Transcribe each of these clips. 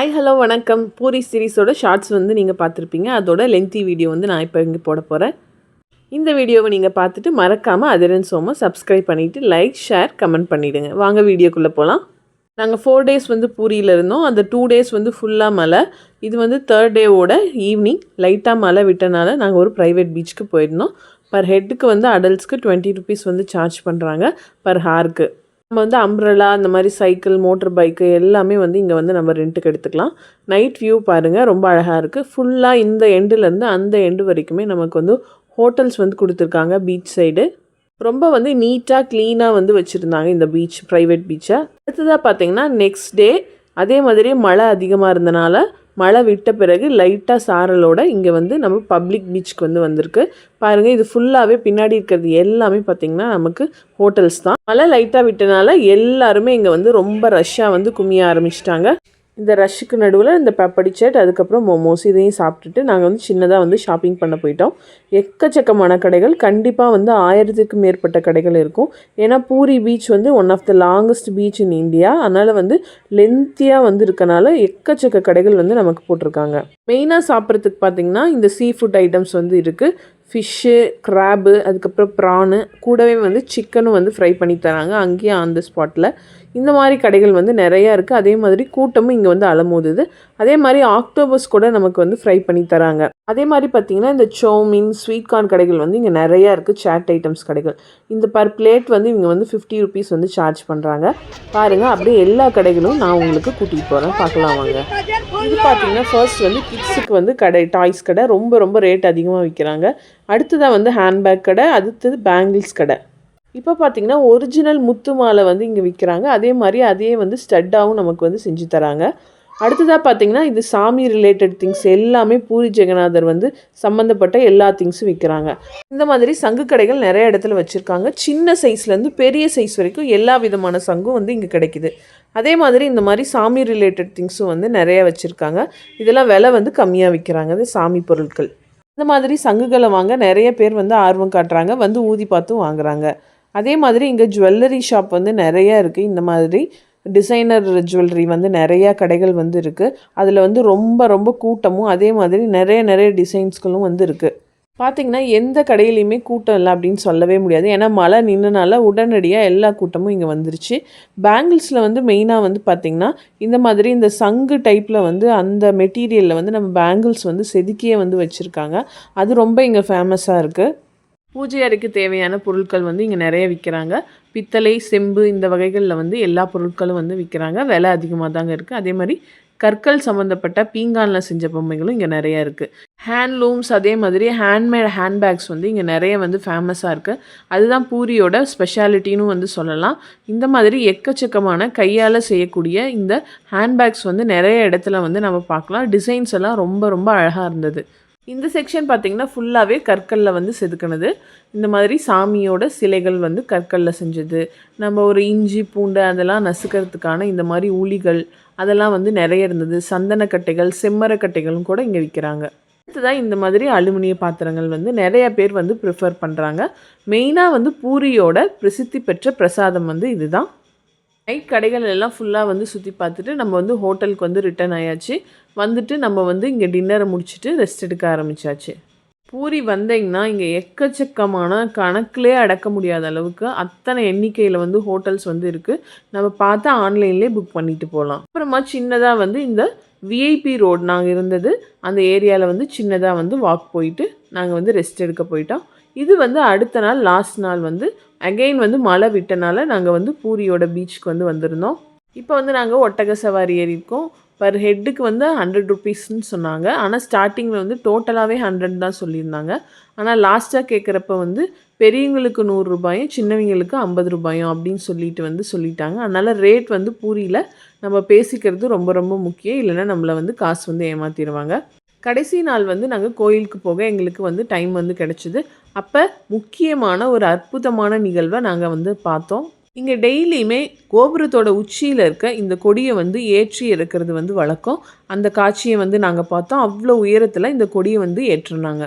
Hi hello வணக்கம். Puri சீரிஸோட shorts வந்து நீங்கள் பார்த்துருப்பீங்க. அதோட லென்த்தி வீடியோ வந்து நான் இப்போ இங்கே போட போகிறேன். இந்த வீடியோவை நீங்கள் பார்த்துட்டு மறக்காமல் அதிரன் சோமா சப்ஸ்கிரைப் பண்ணிவிட்டு லைக் ஷேர் கமெண்ட் பண்ணிவிடுங்க. வாங்க வீடியோக்குள்ளே போகலாம். நாங்கள் 4 days வந்து பூரியில் இருந்தோம். அந்த 2 days வந்து ஃபுல்லாக மழை. இது வந்து 3rd டேவோட ஈவினிங் லைட்டாக மழை விட்டனால நாங்கள் ஒரு ப்ரைவேட் பீச்சுக்கு போயிருந்தோம். பர் ஹெட்டுக்கு வந்து அடல்ட்ஸ்க்கு 20 rupees வந்து சார்ஜ் பண்ணுறாங்க பர் ஹாருக்கு. நம்ம வந்து அம்ப்ரெல்லா அந்த மாதிரி சைக்கிள் மோட்டர் பைக்கு எல்லாமே வந்து இங்கே வந்து நம்ம ரெண்ட்டுக்கு எடுத்துக்கலாம். நைட் வியூ பாருங்கள், ரொம்ப அழகாக இருக்குது. ஃபுல்லாக இந்த எண்டுலேருந்து அந்த எண்டு வரைக்குமே நமக்கு வந்து ஹோட்டல்ஸ் வந்து கொடுத்துருக்காங்க. பீச் சைடு ரொம்ப வந்து நீட்டாக க்ளீனாக வந்து வச்சுருந்தாங்க இந்த பீச், ப்ரைவேட் பீச்சை. அடுத்ததாக பார்த்தீங்கன்னா நெக்ஸ்ட் டே அதே மாதிரி மழை அதிகமாக இருந்தனால மழை விட்ட பிறகு லைட்டாக சாரலோட இங்கே வந்து நம்ம பப்ளிக் பீச்சுக்கு வந்து வந்திருக்கு. பாருங்கள், இது ஃபுல்லாகவே பின்னாடி இருக்கிறது எல்லாமே பார்த்திங்கன்னா நமக்கு ஹோட்டல்ஸ் தான். மழை லைட்டாக விட்டனால எல்லாருமே இங்கே வந்து ரொம்ப ரஷ்ஷாக வந்து குமிய ஆரம்பிச்சிட்டாங்க. இந்த ரஷ்ஷுக்கு நடுவில் இந்த பெப்படி சாட், அதுக்கப்புறம் மோமோஸ் இதையும் சாப்பிட்டுட்டு நாங்கள் வந்து சின்னதாக வந்து ஷாப்பிங் பண்ண போயிட்டோம். எக்கச்சக்கமான கடைகள், கண்டிப்பாக வந்து 1000க்கும் மேற்பட்ட கடைகள் இருக்கும். ஏன்னா பூரி பீச் வந்து one of the longest beach in India. அதனால் வந்து லென்த்தியாக வந்து இருக்கனால எக்கச்சக்க கடைகள் வந்து நமக்கு போட்டிருக்காங்க. மெயினாக சாப்பிட்றதுக்கு பார்த்திங்கன்னா இந்த சீ ஃபுட் ஐட்டம்ஸ் வந்து இருக்குது. ஃபிஷ்ஷு, க்ராபு, அதுக்கப்புறம் ப்ரானு, கூடவே வந்து சிக்கனும் வந்து ஃப்ரை பண்ணி தராங்க அங்கேயே ஆன் த ஸ்பாட்டில். இந்த மாதிரி கடைகள் வந்து நிறையா இருக்குது. அதே மாதிரி கூட்டமும் இங்கே வந்து அலமோதுது. அதே மாதிரி ஆக்டோபஸ் கூட நமக்கு வந்து ஃப்ரை பண்ணி தராங்க. அதே மாதிரி பார்த்திங்கன்னா இந்த சௌமின், ஸ்வீட் கார்ன் கடைகள் வந்து இங்கே நிறையா இருக்குது. சாட் ஐட்டம்ஸ் கடைகள். இந்த பர் பிளேட் வந்து இவங்க வந்து 50 rupees வந்து சார்ஜ் பண்ணுறாங்க. பாருங்கள், அப்படியே எல்லா கடைகளும் நான் உங்களுக்கு கூட்டிகிட்டு போகிறேன், பார்க்கலாம் வாங்க. இது பார்த்திங்கன்னா ஃபர்ஸ்ட் வந்து கிட்ஸுக்கு வந்து கடை, டாய்ஸ் கடை, ரொம்ப ரேட் அதிகமாக விற்கிறாங்க. அடுத்ததாக வந்து ஹேண்ட்பேக் கடை, அடுத்தது பேங்கிள்ஸ் கடை. இப்போ பார்த்திங்கன்னா ஒரிஜினல் முத்து மாலை வந்து இங்கே விற்கிறாங்க. அதே மாதிரி அதே வந்து ஸ்டட்டாகவும் நமக்கு வந்து செஞ்சு தராங்க. அடுத்ததாக பார்த்திங்கன்னா இது சாமி ரிலேட்டட் திங்ஸ் எல்லாமே பூரி ஜெகநாதர் வந்து சம்மந்தப்பட்ட எல்லா திங்ஸும் விற்கிறாங்க. இந்த மாதிரி சங்கு கடைகள் நிறைய இடத்துல வச்சுருக்காங்க. சின்ன சைஸ்லேருந்து பெரிய சைஸ் வரைக்கும் எல்லா விதமான சங்கும் வந்து இங்கே கிடைக்கிது. அதே மாதிரி இந்த மாதிரி சாமி ரிலேட்டட் திங்ஸும் வந்து நிறைய வச்சுருக்காங்க. இதெல்லாம் விலை வந்து கம்மியாக விற்கிறாங்க, இது சாமி பொருட்கள். இந்த மாதிரி சங்குகளை வாங்க நிறைய பேர் வந்து ஆர்வம் காட்டுறாங்க, வந்து ஊதி பார்த்தும் வாங்குறாங்க. அதே மாதிரி இங்கே ஜுவல்லரி ஷாப் வந்து நிறையா இருக்குது. இந்த மாதிரி டிசைனர் ஜுவல்லரி வந்து நிறையா கடைகள் வந்து இருக்குது. அதில் வந்து ரொம்ப கூட்டமும் அதே மாதிரி நிறைய டிசைன்ஸ்களும் வந்து இருக்குது. பார்த்திங்கன்னா எந்த கடையிலையுமே கூட்டம் இல்லை அப்படின்னு சொல்லவே முடியாது. ஏன்னா மழை நின்றனால உடனடியாக எல்லா கூட்டமும் இங்கே வந்துருச்சு. பேங்கிள்ஸில் வந்து மெயினாக வந்து பார்த்திங்கன்னா இந்த மாதிரி இந்த சங்கு டைப்பில் வந்து அந்த மெட்டீரியலில் வந்து நம்ம பேங்கிள்ஸ் வந்து செதுக்கியே வந்து வச்சுருக்காங்க. அது ரொம்ப இங்கே ஃபேமஸாக இருக்குது. பூஜை அறைக்கு தேவையான பொருட்கள் வந்து இங்கே நிறைய விற்கிறாங்க. பித்தளை, செம்பு இந்த வகைகளில் வந்து எல்லா பொருட்களும் வந்து விற்கிறாங்க. விலை அதிகமாக தாங்க இருக்குது. அதே மாதிரி கற்கள் சம்மந்தப்பட்ட பீங்கானில் செஞ்ச பொம்மைகளும் இங்கே நிறையா இருக்குது. ஹேண்ட்லூம்ஸ், அதே மாதிரி ஹேண்ட்மேட் ஹேண்ட்பேக்ஸ் வந்து இங்கே நிறைய வந்து ஃபேமஸாக இருக்குது. அதுதான் பூரியோட ஸ்பெஷாலிட்டின்னு வந்து சொல்லலாம். இந்த மாதிரி எக்கச்சக்கமான கையால் செய்யக்கூடிய இந்த ஹேண்ட்பேக்ஸ் வந்து நிறைய இடத்துல வந்து நம்ம பார்க்கலாம். டிசைன்ஸ் எல்லாம் ரொம்ப அழகாக இருந்தது. இந்த செக்ஷன் பார்த்திங்கன்னா ஃபுல்லாகவே கற்களில் வந்து செதுக்கினது. இந்த மாதிரி சாமியோட சிலைகள் வந்து கற்களில் செஞ்சது. நம்ம ஒரு இஞ்சி பூண்டு அதெல்லாம் நசுக்கிறதுக்கான இந்த மாதிரி உளிகள் அதெல்லாம் வந்து நிறைய இருந்தது. சந்தனக்கட்டைகள், செம்மரக்கட்டைகளும் கூட இங்கே விற்கிறாங்க. அடுத்ததான் இந்த மாதிரி அலுமினிய பாத்திரங்கள் வந்து நிறைய பேர் வந்து ப்ரிஃபர் பண்ணுறாங்க. மெயினாக வந்து பூரியோட பிரசித்தி பெற்ற பிரசாதம் வந்து இதுதான். நைட் கடைகள் எல்லாம் ஃபுல்லாக வந்து சுற்றி பார்த்துட்டு நம்ம வந்து ஹோட்டலுக்கு வந்து ரிட்டர்ன் ஆயாச்சு. வந்துட்டு நம்ம வந்து இங்கே டின்னரை முடிச்சுட்டு ரெஸ்ட் எடுக்க ஆரம்பித்தாச்சு. பூரி வந்தீங்கன்னா இங்கே எக்கச்சக்கமான கணக்கிலே அடக்க முடியாத அளவுக்கு அத்தனை எண்ணிக்கையில் வந்து ஹோட்டல்ஸ் வந்து இருக்குது. நம்ம பார்த்தா ஆன்லைன்லேயே புக் பண்ணிட்டு போகலாம். அப்புறமா சின்னதாக வந்து இந்த விஐபி ரோடு நாங்கள் இருந்தது அந்த ஏரியாவில் வந்து சின்னதாக வந்து வாக் போயிட்டு நாங்கள் வந்து ரெஸ்ட் எடுக்க போயிட்டோம். இது வந்து அடுத்த நாள் லாஸ்ட் நாள் வந்து அகெயின் வந்து மழை விட்டனால நாங்கள் வந்து பூரியோட பீச்சுக்கு வந்து வந்திருந்தோம். இப்போ வந்து நாங்கள் ஒட்டக சவாரி ஏறியிருக்கோம். பர் ஹெட்டுக்கு வந்து 100 rupeesன்னு சொன்னாங்க. ஆனால் ஸ்டார்டிங்கில் வந்து டோட்டலாகவே 100 தான் சொல்லியிருந்தாங்க. ஆனால் லாஸ்ட்டாக கேட்குறப்ப வந்து பெரியவங்களுக்கு 100 ரூபாயும் சின்னவங்களுக்கு 50 ரூபாயும் அப்படின்னு சொல்லிட்டாங்க. அதனால் ரேட் வந்து பூரியில் நம்ம பேசிக்கிறது ரொம்ப முக்கியம். இல்லைன்னா நம்மளை வந்து காசு வந்து ஏமாற்றிடுவாங்க. கடைசி நாள் வந்து நாங்கள் கோயிலுக்கு போக எங்களுக்கு வந்து டைம் வந்து கிடச்சிது. அப்போ முக்கியமான ஒரு அற்புதமான நிகழ்வை நாங்கள் வந்து பார்த்தோம். இங்கே டெய்லியுமே கோபுரத்தோட உச்சியில் இருக்க இந்த கொடியை வந்து ஏற்றி இறக்கிறது வந்து வழக்கம். அந்த காட்சியை வந்து நாங்கள் பார்த்தோம். அவ்வளோ உயரத்தில் இந்த கொடியை வந்து ஏற்றுனாங்க.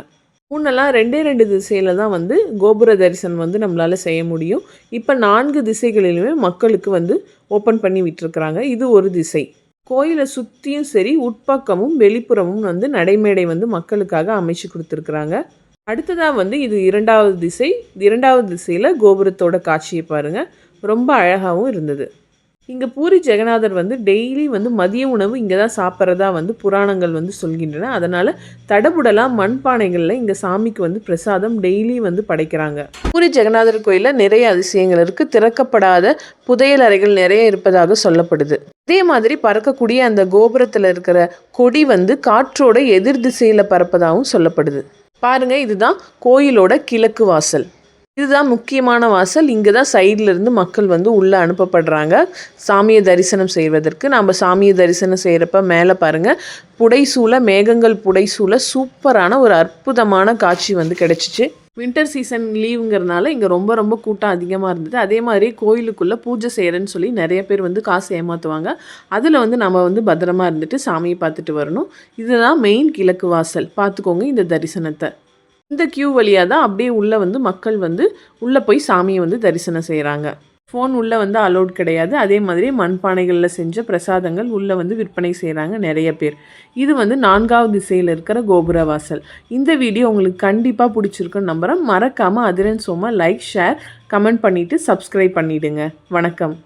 முன்னெல்லாம் 2 திசையில் தான் வந்து கோபுர தரிசனம் வந்து நம்மளால் செய்ய முடியும். இப்போ 4 திசைகளிலுமே மக்களுக்கு வந்து ஓப்பன் பண்ணி விட்டுருக்குறாங்க. இது ஒரு திசை. கோயிலை சுற்றியும் சரி உட்பக்கமும் வெளிப்புறமும் வந்து நடைமேடை வந்து மக்களுக்காக அமைச்சு கொடுத்துருக்குறாங்க. அடுத்ததாக வந்து இது இரண்டாவது திசை. இரண்டாவது திசையில் கோபுரத்தோட காட்சியை பாருங்கள், ரொம்ப அழகாகவும் இருந்தது. இங்கே பூரி ஜெகநாதர் வந்து டெய்லி வந்து மதிய உணவு இங்கே தான் சாப்பிட்றதா வந்து புராணங்கள் வந்து சொல்கின்றன. அதனால் தடபுடலாக மண்பானைகளில் இங்கே சாமிக்கு வந்து பிரசாதம் டெய்லி வந்து படைக்கிறாங்க. பூரி ஜெகநாதர் கோயிலில் நிறைய அதிசயங்கள் இருக்குது. திறக்கப்படாத புதையல் அறைகள் நிறைய இருப்பதாக சொல்லப்படுது. அதே மாதிரி பறக்கக்கூடிய அந்த கோபுரத்தில் இருக்கிற கொடி வந்து காற்றோட எதிர் திசையில் பறப்பதாகவும் சொல்லப்படுது. பாருங்கள், இதுதான் கோயிலோட கிழக்கு வாசல். இதுதான் முக்கியமான வாசல். இங்கே தான் சைட்லேருந்து மக்கள் வந்து உள்ளே அனுப்பப்படுறாங்க சாமியை தரிசனம் செய்வதற்கு. நம்ம சாமியை தரிசனம் செய்கிறப்ப மேலே பாருங்கள், புடைசூழ மேகங்கள் புடைசூழ சூப்பரான ஒரு அற்புதமான காட்சி வந்து கிடச்சிச்சு. வின்டர் சீசன் லீவுங்கிறதுனால இங்கே ரொம்ப ரொம்ப கூட்டம் அதிகமாக இருந்தது. அதே மாதிரி கோயிலுக்குள்ளே பூஜை செய்கிறேன்னு சொல்லி நிறைய பேர் வந்து காசு ஏமாற்றுவாங்க. அதில் வந்து நம்ம வந்து பத்திரமா இருந்துட்டு சாமியை பார்த்துட்டு வரணும். இதுதான் மெயின் கிழக்கு வாசல். பார்த்துக்கோங்க இந்த தரிசனத்தை. இந்த கியூ வழியாக தான் அப்படியே உள்ளே வந்து மக்கள் வந்து உள்ளே போய் சாமியை வந்து தரிசனம் செய்கிறாங்க. ஃபோன் உள்ளே வந்து அலோட் கிடையாது. அதே மாதிரி மண்பானைகளில் செஞ்ச பிரசாதங்கள் உள்ளே வந்து விற்பனை செய்கிறாங்க நிறைய பேர். இது வந்து 4வது திசையில் இருக்கிற கோபுர வாசல். இந்த வீடியோ உங்களுக்கு கண்டிப்பாக பிடிச்சிருக்குன்னு நம்புகிறேன். மறக்காமல் அதிரன் சோமா லைக், ஷேர், கமெண்ட் பண்ணிவிட்டு சப்ஸ்கிரைப் பண்ணிவிடுங்க. வணக்கம்.